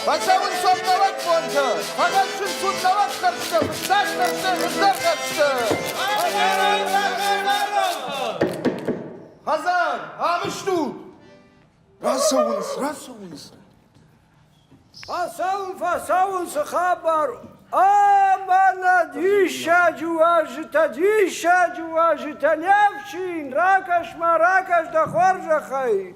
Paşamın son davat bonca. Fakat şu sun davat karıştı. Fıslar karıştı, fıslar karıştı. Hazar, hamıştu. Rasavunuz. Fasavun sıkhabar. Amana dişa cuvajita nevşin. Rakaş da horja khay.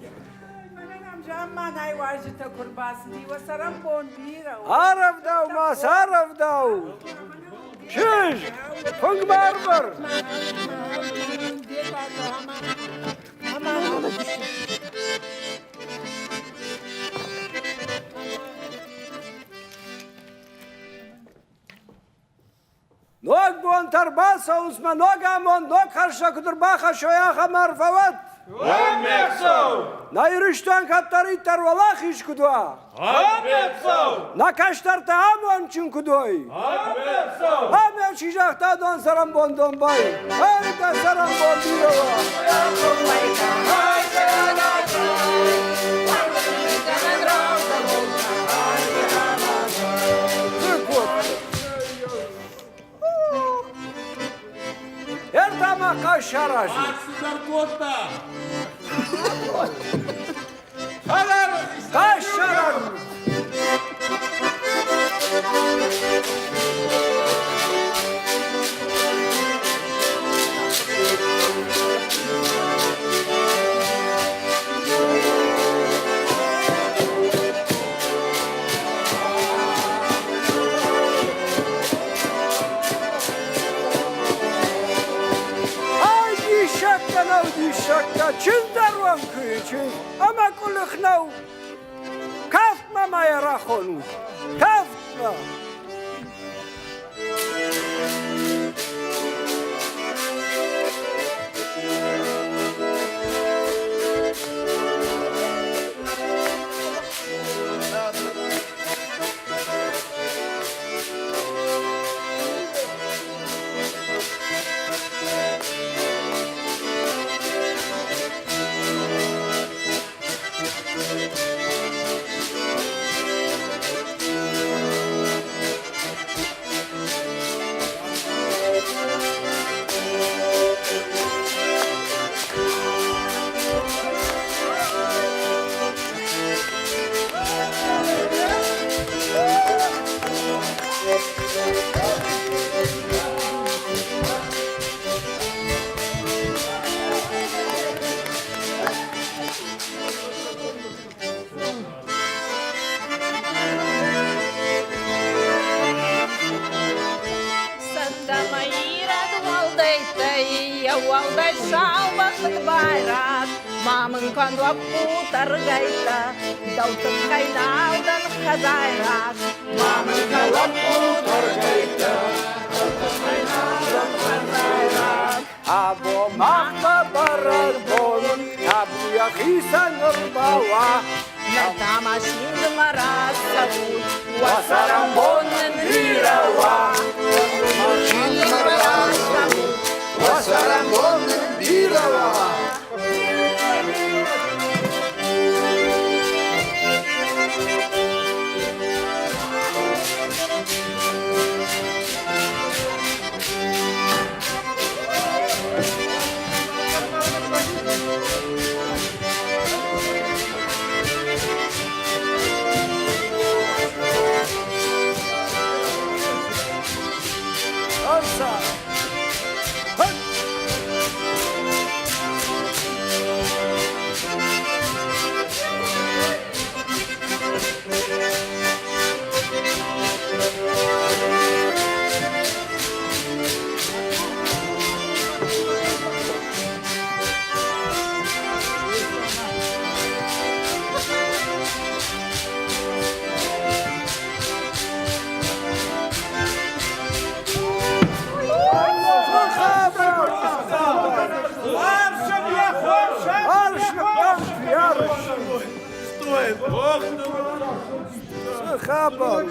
Araf dav mas, araf dav. Çiş, fung barbar. Nog bon tarbasa usma nogamon nog karşa kudur baha şoya hamar favat. Na yürüyüşten katları tarvalak iş kudua. Na kaştar taamon çün kudoy. Hamem şişakta don saram bon don bay. Harika saram bon dirova. Ertama kaşaraj. Kaşaraj. Şakta çındarvan kıyıçın ama kuluknav kaftma mayarahonu kaftma. Mamın quando a puta regaita, dau-te cainal dan khazairat. Mamın quando a puta regaita, dau-te cainal dan khazairat. Abo mahma barar bon, abu yakhisa nurbawa. Natamashin marasavut, wasaram bon nirawa. Natamashin marasavut, wasaram bon nirawa. Хабар.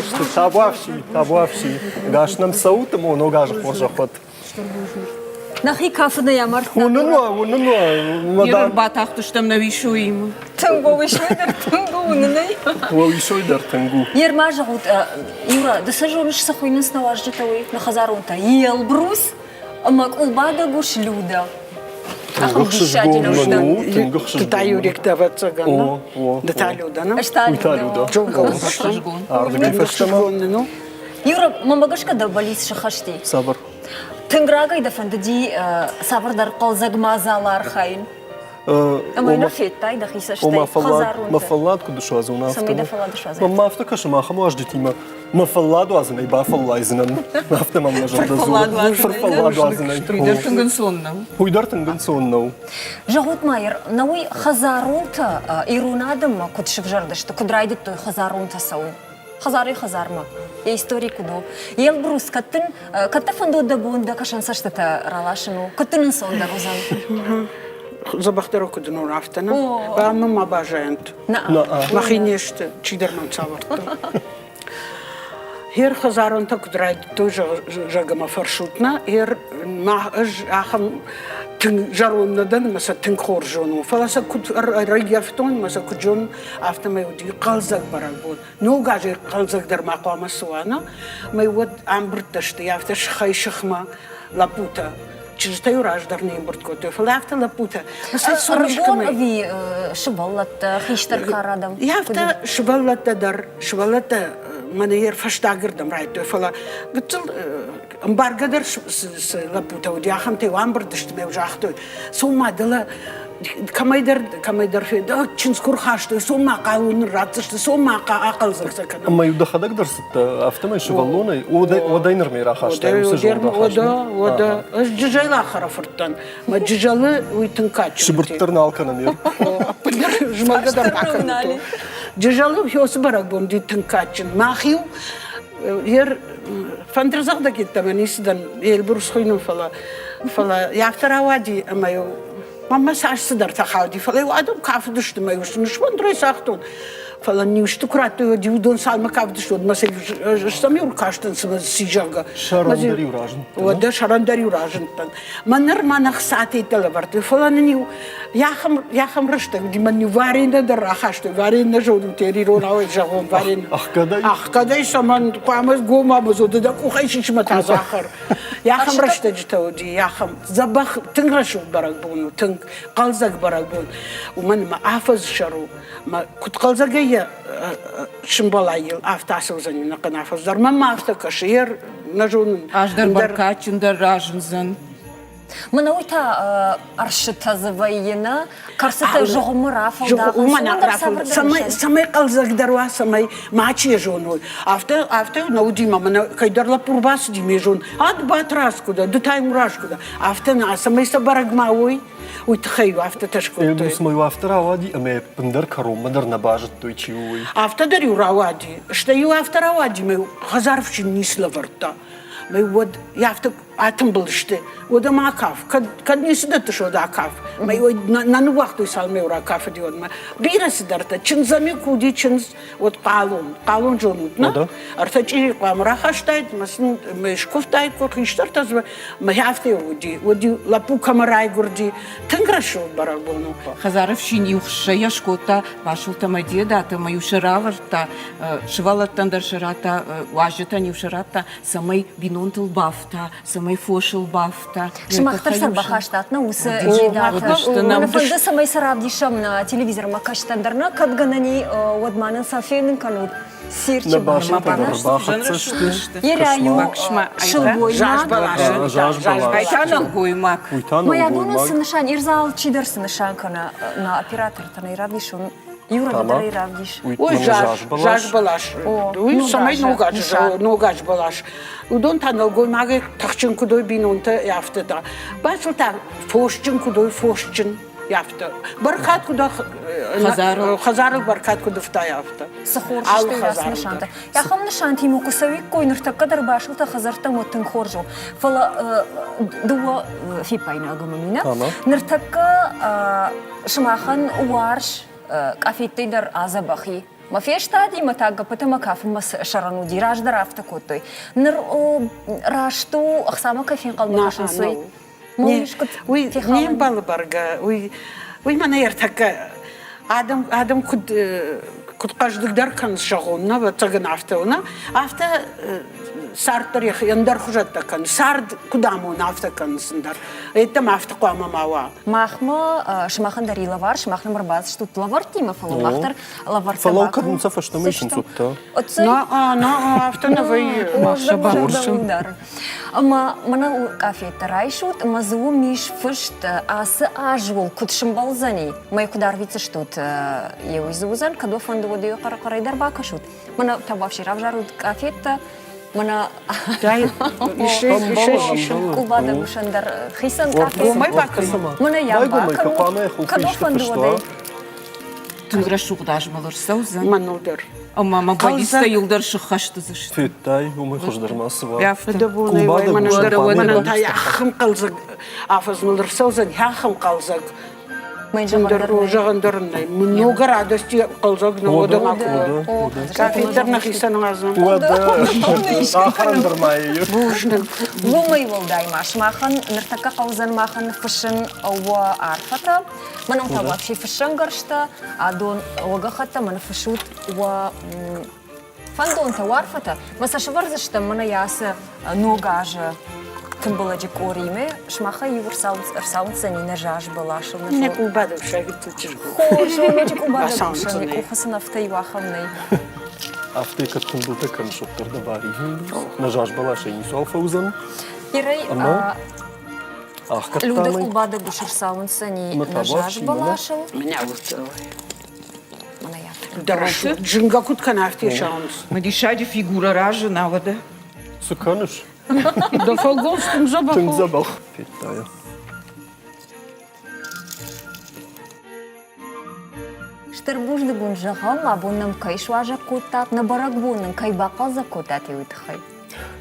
что табуавши. Гаш нам саутом, он огажа хожа ход. Нахи кафна ямар. Мадам. Юра батахту штам навишуим. Тынго вишойдер, тынго унынай. Вишойдер тынгу. Ермажгут, Юра, да сажониш сахойнын снаважжитовый на хазарунта. Елбрус, макулбада гуш люда. Ахам дишадина уждан. Та Юрик даваться гана. Да та люда, ну? Ашталюда. Ну? Юра, мамагашка да балис шахашти. Сабр. Тынграгай да фандади сабардар қалзагмазалар хайын. Ама нафеттай да хисаштай хазарунта. Мафаллад кудушу азуна автама. Самида фаллад шазай. Мама автака шама хамо аждитима. Мафалладу азына и бафалла изынан. Автама мнажам да зура. Фарфалладу азына. Тынган соннау. Уйдар тынган соннау. Жагут майер, науи хазарунта ирунадым кудшивжарды, что кудрайды той хазарунта сау. Хазары хазарма. Я истории куду. Ел брус каттын фанду да бунда кашан саштата ралашину. Каттынын сонда розан. Забахтару кудну рафтана. Бамма мабажент. Махинеште чидернан цаварта. Хер хазарунта кудрайды той жагама фаршутна. Хер ахам жаруннадан маса тинхор жону фаласа кут райяфтон маса куджон автомайуди қалзак барагбон ну гаже қалзак дар мақама суана майвод амбрташты яфташ хайшахма лапута чижтай ураждар не имбрткоте фалафта лапута маса Рабон ви шыбаллат хиштар харадам. яфта шыбаллата дар шыбаллата манер фаштагердам райто фала гытыл амбаргадар лапута удяхам те амбрдышты ме ужахты сумадыла камайдар феда чинскур хашты сума каун ратышты сума акалзаксакан Ама юдахадак дарсыт автама шеваллоной одайнер мейра хаштай ода жижайла харафырттан ма жижалы уйтынкач Шибырттарны алкана мер. жмагадар акан жижалы фёсы барак бон дитынкачын махил ер фантазак да кеттем нисидан элбурс хойнун фала яфтаравади амаю мама сашсыдар тахауди фала адам кафдышты маюш нушвандрой сахтун фала ниушты кураты дивдон салма кафдышты маса штамюр каштын сижага Шарандари уражен. ода шарандари уражентан манар манах сати телеварты фала ню яхам рашта димани варина дарахашты варина жоду терирона жагон варина Ах, кадай саман памас гома бозода да кухайшич матазахар яхам рашта жтауди яхам забах тынграшу барагбону тынг қалзак барагбон уман ма афаз шару ма кут қалзагая шимбалайыл афтасу занина канафаздар мама автакашер нажун Аждар баркачындар ражынзан. Мына ойта аршыта завайына, карсыта жоғымыр афалдағы. Умана рафал самай қалзагдарва самай мачи жоной авто наудима мана кайдарла пурбас диме жон ад батрас куда дутай мураш куда авто на самай сабарагмауй уйтхай авто ташкуй Элбус мой автора вади аме пындар каром мадар набажат той чиуй. авто дарю равади что ю авторавади мы хазарфчин ниславарта мы вот я авто атом был что ода макав kad не сюда то что да кав мы на нуахту салме ура кафе дион мы бирас дарта чин зами куди чин вот қалон жонут на артачи камера хаштайт масын мы шкофтай корхиштартаз мы яфте оди лапу камерай гурди тынграшу барагону Хазаров шини ухша яшкота, вашулта мадеда, та мою шараварта, швалаттандар шарата, важета не шарата, самай бинонтл бафта, самай фошил бафта. Шмахтар сарбахаштатна усы жидата. Нафонда самай сарабдишам на телевизор макаштандарна, кадганани одманын сафенын канут. Сирчи Набашын бармапана. бахатса шты. Ераю шылбойна. Айтана гоймак. Моя дуна сынышан, ирзал чидер сынышан на оператор-то на иравдишун. Юра гадар иравдиш. ой жаш балаш ой самай ногаж балаш удон танал гоймаге тахчин кудой бинонта яфтада басулта фошчин кудой фошчин яфта баркат куда хазаров баркат куда фта яфта Сахор что я сынышанта. Я хам нышан тиму кусавик койнырта кадар башулта хазарта мотын хоржу. Фала дуа фипайна агамамина. Ныртака шмахан уарш кафеттейдер азабахи. ما فيش تادي ما تاقا بتما كاف مس شرنو دي راج درافتا كوتوي نر راشتو أخسامة كيفين قلب عشان سوي مش كنت وي في نيم خالد بالبرجا وي ما نيرتك آدم كنت قاعد قدر كان شغلنا بتجن عفتونا عفتا صار تاريخ يندر خجت كان صار قدامه نعفتا كان سندر إتم عفتا قامة معوا مахма шмахан дари лавар шмахна مرباز شتو лавар тима фало махтар лавар فلو كد نصفى شتميشن سوتا عفتا نفي удар. Ама мана кафе тарайшут, мазу миш фышт асы ажул кутшым балзани. Май кудар вице штут еу изузан, кадо фанду водею карайдар бакашут. Мана табавши равжарут кафетта, мана кубада бушандар хисан кафе. Май бакасама. Мана я бакам, кадо фанду водею. Тунгра шугдаш малыр саузан. Манудер. Ama ma bayista yıldır şıkhaştı zıştı. فيتاي وما يخرج درماس وا Yafta. دبوني كوبادا وي من بوشن ندر قامي وانا بوشن تا يخم قلزق عفز مدر سوزن يخم قلزق Майн ندر وجغندر من نوغر عدستي قلزق نودا ماكو كافي درنا خيسان غازم ودا آخر درماي بوشن Лумай волдай маш махан, нертака каузан махан фышын ова арфата. Манам та вообще фышын гаршта, а дон лагахата мана фышут ва фандон та варфата. Маса шварзашта мана яса ногажа кым была декориме, шмаха и урсаунцани нажаж была шовна. не кубада шагит тучиш Хожу мечик убада Басаунцани. душани, кухасана в тайвахамной. أفتي كتن بوتا كان شطر دباري نجاش بلا شيء سوال فوزن Ирей Ама? أخ Люда كتامي убада бушарсаунцани Ма та нажаж вообще, была да? шов. меня вот Мана я. درش جنگا كنت كان عرفتي شانس Ma dişadi figura raja navada. سكانش ده فوقوس تنزبخو تنزبخ فيتاي Штырбужды гунжығым, абонным кайшуажа кутат, на барагбонным кайбақаза кутат еуітхай.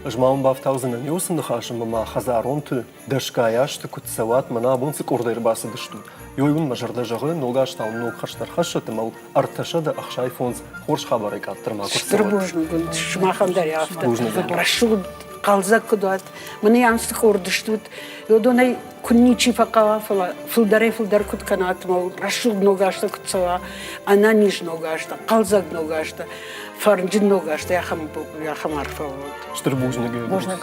جماعة بافتاوزن نيوسن دخاشم مما خزارون تو دشكاياش تكت سوات منا بونسك أوردير باس دشتو يويون مجرد جغن نوغاش تاون نوغ خشتر خشت مال ارتشا دا أخشاي فونز خورش خبري كاتر ما كت سوات دربوجن كنت شماخم داري عفتا Бужны дәрі. رشود قلزق كدوات من يانس خوردشتوت يودوني كنيتشي فقا فلدر كنت كانت مو رشود نوغاشتا كنت سوا أنا نيش نوغاشتا قلزق نوغاشتا فرنجن نوغاشتا يا خم عرفا شتر بوجنا Бужны.